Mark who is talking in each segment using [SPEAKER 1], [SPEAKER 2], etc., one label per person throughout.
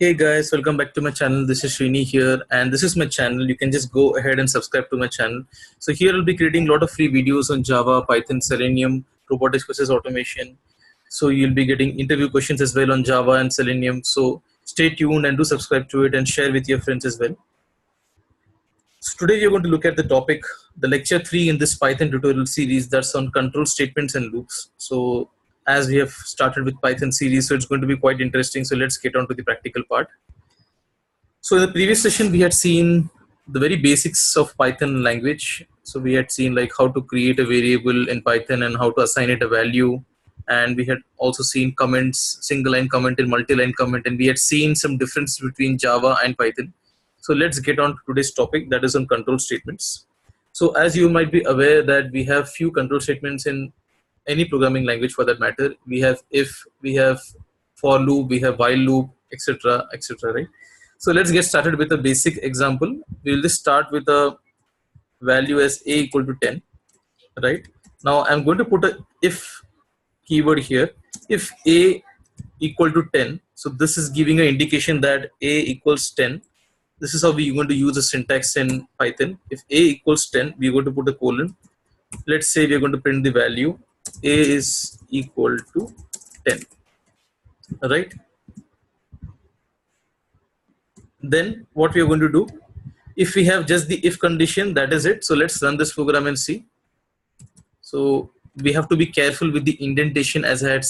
[SPEAKER 1] Hey guys, welcome back to my channel. This is Srini here, and this is my channel. You can just go ahead and subscribe to my channel. So here I'll be creating a lot of free videos on Java, Python, Selenium, robotics process automation. So you'll be getting interview questions as well on Java and Selenium. So stay tuned and do subscribe to it and share with your friends as well. So today we are going to look at the topic, the lecture 3 in this Python tutorial series that's on control statements and loops. So as we have started with Python series, so it's going to be quite interesting. So let's get on to the practical part. So in the previous session, we had seen the very basics of Python language. So we had seen like how to create a variable in Python and how to assign it a value. And we had also seen comments, single line comment and multi-line comment. And we had seen some difference between Java and Python. So let's get on to today's topic, that is on control statements. So as you might be aware that we have few control statements in any programming language for that matter. We have if, we have for loop, we have while loop, etc., etc., right? So let's get started with a basic example. We'll just start with a value as a equal to 10, right? Now I'm going to put a if keyword here. If a equal to 10, so this is giving an indication that a equals 10. This is how we're going to use the syntax in Python. If a equals 10, we're going to put a colon. Let's say we're going to print the value a is equal to 10, right? Then what we are going to do, if we have just the if condition, that is it. So let's run this program and see. So we have to be careful with the indentation as I had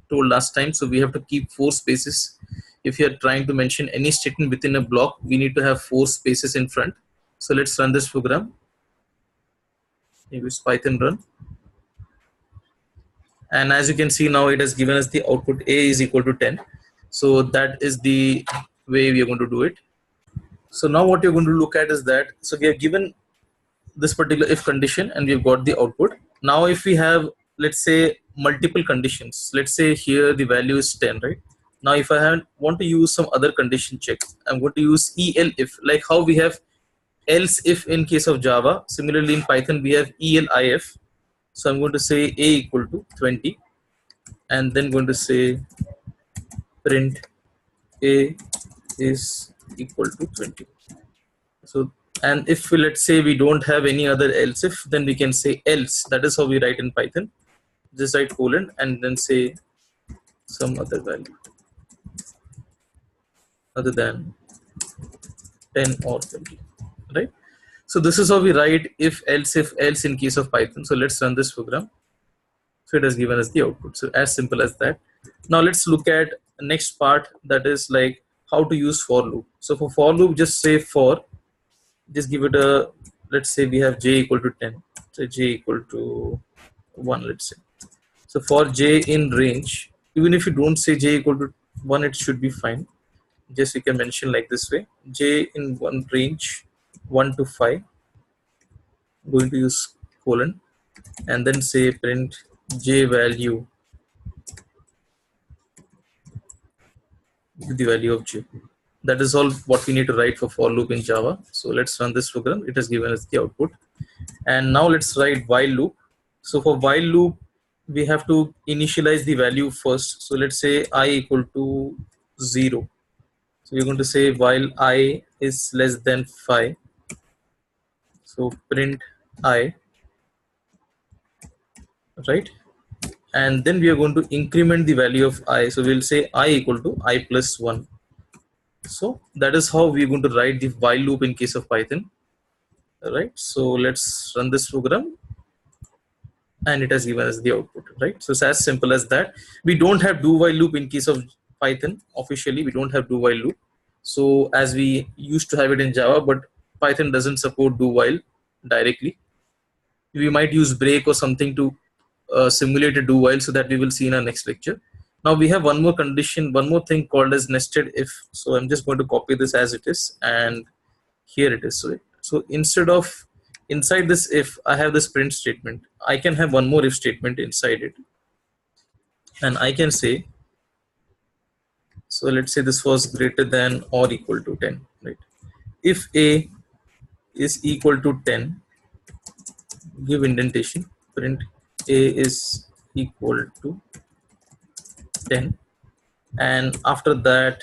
[SPEAKER 1] told last time. So we have to keep 4 spaces. If you are trying to mention any statement within a block, we need to have 4 spaces in front. So let's run this program. Use Python run. And as you can see now, it has given us the output a is equal to 10. So that is the way we are going to do it. So now what you're going to look at is that, so we have given this particular if condition and we've got the output. Now if we have, let's say, multiple conditions, let's say here the value is 10, right? Now if I want to use some other condition check, I'm going to use elif, like how we have else if in case of Java. Similarly in Python we have elif. So I'm going to say a equal to 20 and then going to say print a is equal to 20. So, and if let's say we don't have any other else if, then we can say else. That is how we write in Python. Just write colon and then say some other value other than 10 or 20, right? So this is how we write if else in case of Python. So let's run this program. So it has given us the output. So as simple as that. Now let's look at the next part, that is like how to use for loop. So for loop, just say for, just give it a, let's say we have j equal to 10, so j equal to 1, let's say. So for j in range, even if you don't say j equal to 1, it should be fine. Just you can mention like this way, j in one range 1 to 5, I'm going to use colon and then say print j value with the value of j. That is all what we need to write for loop in Java. So let's run this program. It has given us the output. And now let's write while loop. So for while loop, we have to initialize the value first. So let's say I equal to 0. So we're going to say while I is less than 5. So print I, right? And then we are going to increment the value of I. So we'll say I equal to I plus 1. So that is how we're going to write the while loop in case of Python. All right, so let's run this program and it has given us the output, right? So it's as simple as that. We don't have do while loop in case of Python. Officially we don't have do while loop, so as we used to have it in Java, but Python doesn't support do while directly. We might use break or something to simulate a do while, so that we will see in our next lecture. Now we have one more condition, one more thing called as nested if. So I'm just going to copy this as it is, and here it is. So instead of inside this if, I have this print statement. I can have one more if statement inside it, and I can say, so let's say this was greater than or equal to 10, right? If a is equal to 10, give indentation, print a is equal to 10, and after that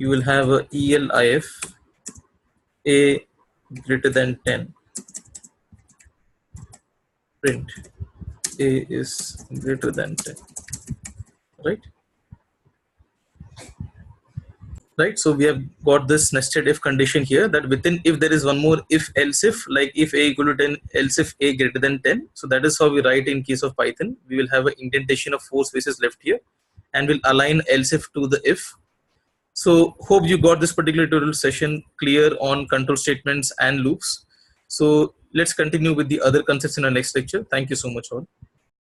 [SPEAKER 1] you will have a elif a greater than 10, print a is greater than 10, right? Right, so we have got this nested if condition here, that within if there is one more if else if, like if a equal to 10 else if a greater than 10. So that is how we write in case of Python. We will have an indentation of 4 spaces left here, and we'll align else if to the if. So hope you got this particular tutorial session clear on control statements and loops. So let's continue with the other concepts in our next lecture. Thank you so much all.